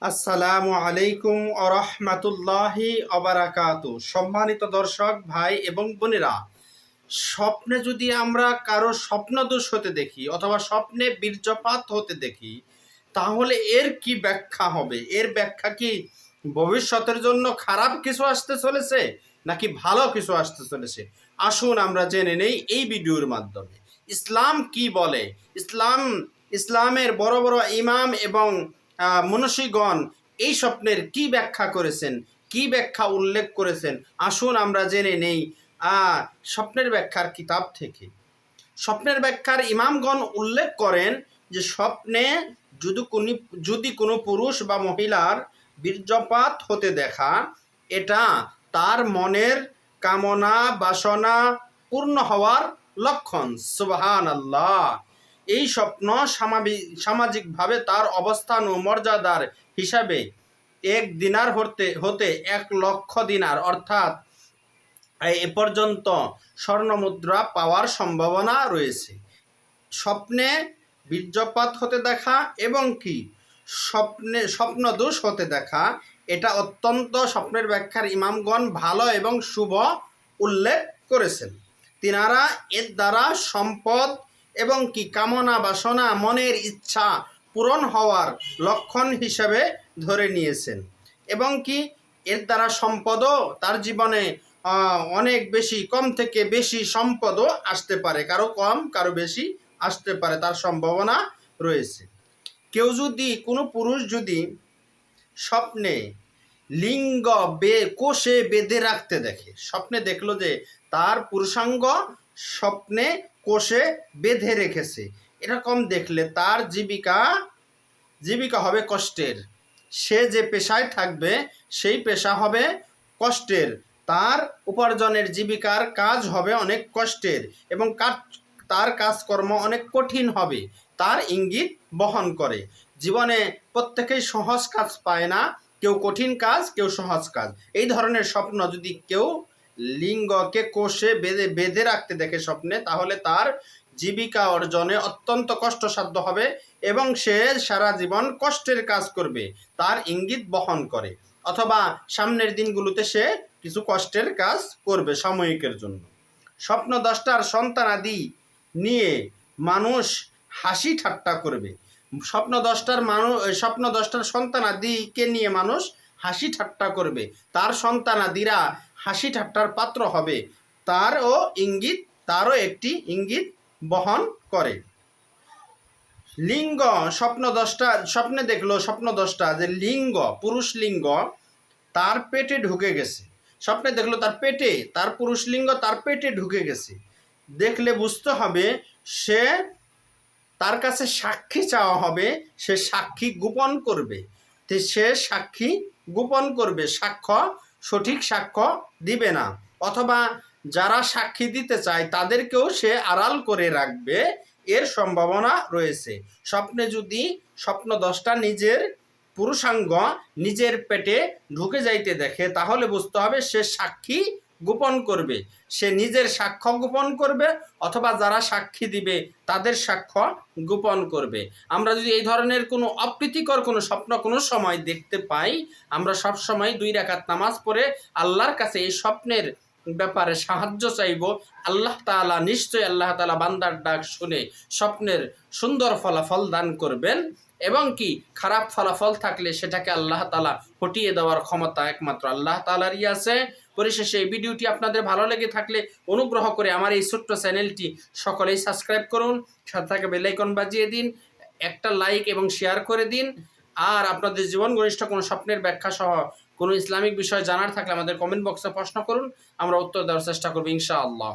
আসসালামু আলাইকুম আরহামাতুল্লাহি অবারাকাতু। সম্মানিত দর্শক ভাই এবং বোনেরা, স্বপ্নে যদি আমরা কারো স্বপ্নদোষ হতে দেখি অথবা স্বপ্নে বীর্যপাত হতে দেখি, তাহলে এর কি ব্যাখ্যা হবে? এর ব্যাখ্যা কি ভবিষ্যতের জন্য খারাপ কিছু আসতে চলেছে নাকি ভালো কিছু আসতে চলেছে? আসুন আমরা জেনে নেই এই ভিডিওর মাধ্যমে ইসলাম কি বলে। ইসলামের বড় বড় ইমাম এবং মনীষীগণ এই স্বপ্নের কি ব্যাখ্যা করেছেন, কি ব্যাখ্যা উল্লেখ করেছেন। আসুন আমরা জেনে নেই স্বপ্নের ব্যাখ্যার কিতাব থেকে। স্বপ্নের ব্যাখ্যার ইমামগণ উল্লেখ করেন যে স্বপ্নে যদি কোনো পুরুষ বা মহিলার বীর্যপাত হতে দেখা, এটা তার মনের কামনা বাসনা পূর্ণ হওয়ার লক্ষণ। সুবহানাল্লাহ। এই স্বপ্ন সামাজিকভাবে তার অবস্থান ও মর্যাদার হিসাবে 1 দিনার হতে 1,00,000 দিনার অর্থাৎ এ পর্যন্ত স্বর্ণমুদ্রা পাওয়ার সম্ভাবনা রয়েছে। স্বপ্নে বীর্যপাত হতে দেখা এবং কি স্বপ্নদোষ হতে দেখা, এটা অত্যন্ত স্বপ্নের ব্যাখ্যার ইমামগণ ভালো এবং শুভ উল্লেখ করেছেন। তিনারা এর দ্বারা সম্পদ এবং কি কামনা বাসনা মনের ইচ্ছা পূরণ হওয়ার লক্ষণ হিসেবে ধরে নিয়েছেন এবং কি এর দ্বারা সম্পদও তার জীবনে অনেক বেশি, কম থেকে বেশি সম্পদও আসতে পারে, কারো কম কারো বেশি আসতে পারে, তার সম্ভাবনা রয়েছে। কোনো পুরুষ যদি স্বপ্নে লিঙ্গ কোষে বেঁধে রাখতে দেখে, স্বপ্নে দেখলো যে তার পুরুষাঙ্গ স্বপ্নে কোষে বেঁধে রেখেছে, এরকম দেখলে তার জীবিকা হবে কষ্টের। সে যে পেশায় থাকবে সেই পেশা হবে কষ্টের, তার উপার্জনের জীবিকার কাজ হবে অনেক কষ্টের এবং তার কাজকর্ম অনেক কঠিন হবে, তার ইঙ্গিত বহন করে। জীবনে প্রত্যেকেই সহজ কাজ পায় না, কেউ কঠিন কাজ, কেউ সহজ কাজ। এই ধরনের স্বপ্ন যদি কেউ লিঙ্গকে কোষে বেঁধে রাখতে দেখে স্বপ্নে, তাহলে তার জীবিকা অর্জনে অত্যন্ত কষ্টসাধ্য হবে এবং সে সারা জীবন কষ্টের কাজ করবে, তার ইঙ্গিত বহন করে। অথবা সামনের দিনগুলোতে সে কিছু কষ্টের কাজ করবে সাময়িকের জন্য। স্বপ্নদ্রষ্টার সন্তানাদি নিয়ে মানুষ হাসি ঠাট্টা করবে। স্বপ্নদ্রষ্টার সন্তানাদিকে নিয়ে মানুষ হাসি ঠাট্টা করবে, তার সন্তানাদিরা হাসি ঠাট্টার পাত্র হবে, তারও একটি ইঙ্গিত বহন করে। লিঙ্গ স্বপ্নে দেখলো স্বপ্নদ্রষ্টা যে পুরুষ লিঙ্গ তার পেটে ঢুকে গেছে। স্বপ্নে দেখলো তার পুরুষ লিঙ্গ তার পেটে ঢুকে গেছে। দেখলে বুঝতে হবে তার কাছে সাক্ষী চাওয়া হবে, সে সাক্ষী গোপন করবে। সঠিক সাক্ষ্য দিবে না, অথবা যারা সাক্ষী দিতে চায় তাদেরকেও সে আড়াল করে রাখবে, এর সম্ভাবনা রয়েছে। স্বপ্নে যদি স্বপ্নদ্রষ্টা নিজের পুরুষাঙ্গ নিজের পেটে ঢুকে যাইতে দেখে, তাহলে বুঝতে হবে সে সাক্ষী গোপন করবে, সে নিজের সাক্ষ্য গোপন করবে অথবা যারা সাক্ষী দিবে তাদের সাক্ষ্য গোপন করবে। আমরা যদি এই ধরনের কোনো অপ্রীতিকর কোনো স্বপ্ন কোনো সময় দেখতে পাই, আমরা সব সময় 2 রাকাত নামাজ পড়ে আল্লাহর কাছে এই স্বপ্নের ব্যাপারে সাহায্য চাইব। নিশ্চয়ই আল্লাহ তাআলা বান্দার ডাক শুনে স্বপ্নের সুন্দর ফলাফল দান করবেন এবং কি খারাপ ফলাফল থাকলে সেটাকে আল্লাহ তাআলা হটিয়ে দেওয়ার ক্ষমতা একমাত্র আল্লাহ তাআলারই আছে। পরিশেষে এই ভিডিওটি আপনাদের ভালো লেগে থাকলে অনুগ্রহ করে আমার এই ছোট্ট চ্যানেলটি সকলেই সাবস্ক্রাইব করুন, সাথে থাকা বেল আইকন বাজিয়ে দিন, একটা লাইক এবং শেয়ার করে দিন। আর আপনাদের জীবন ঘনিষ্ঠ কোনো স্বপ্নের ব্যাখ্যা সহ কোনো ইসলামিক বিষয় জানার থাকলে আমাদের কমেন্ট বক্সে প্রশ্ন করুন, আমরা উত্তর দেওয়ার চেষ্টা করব ইনশাআল্লাহ।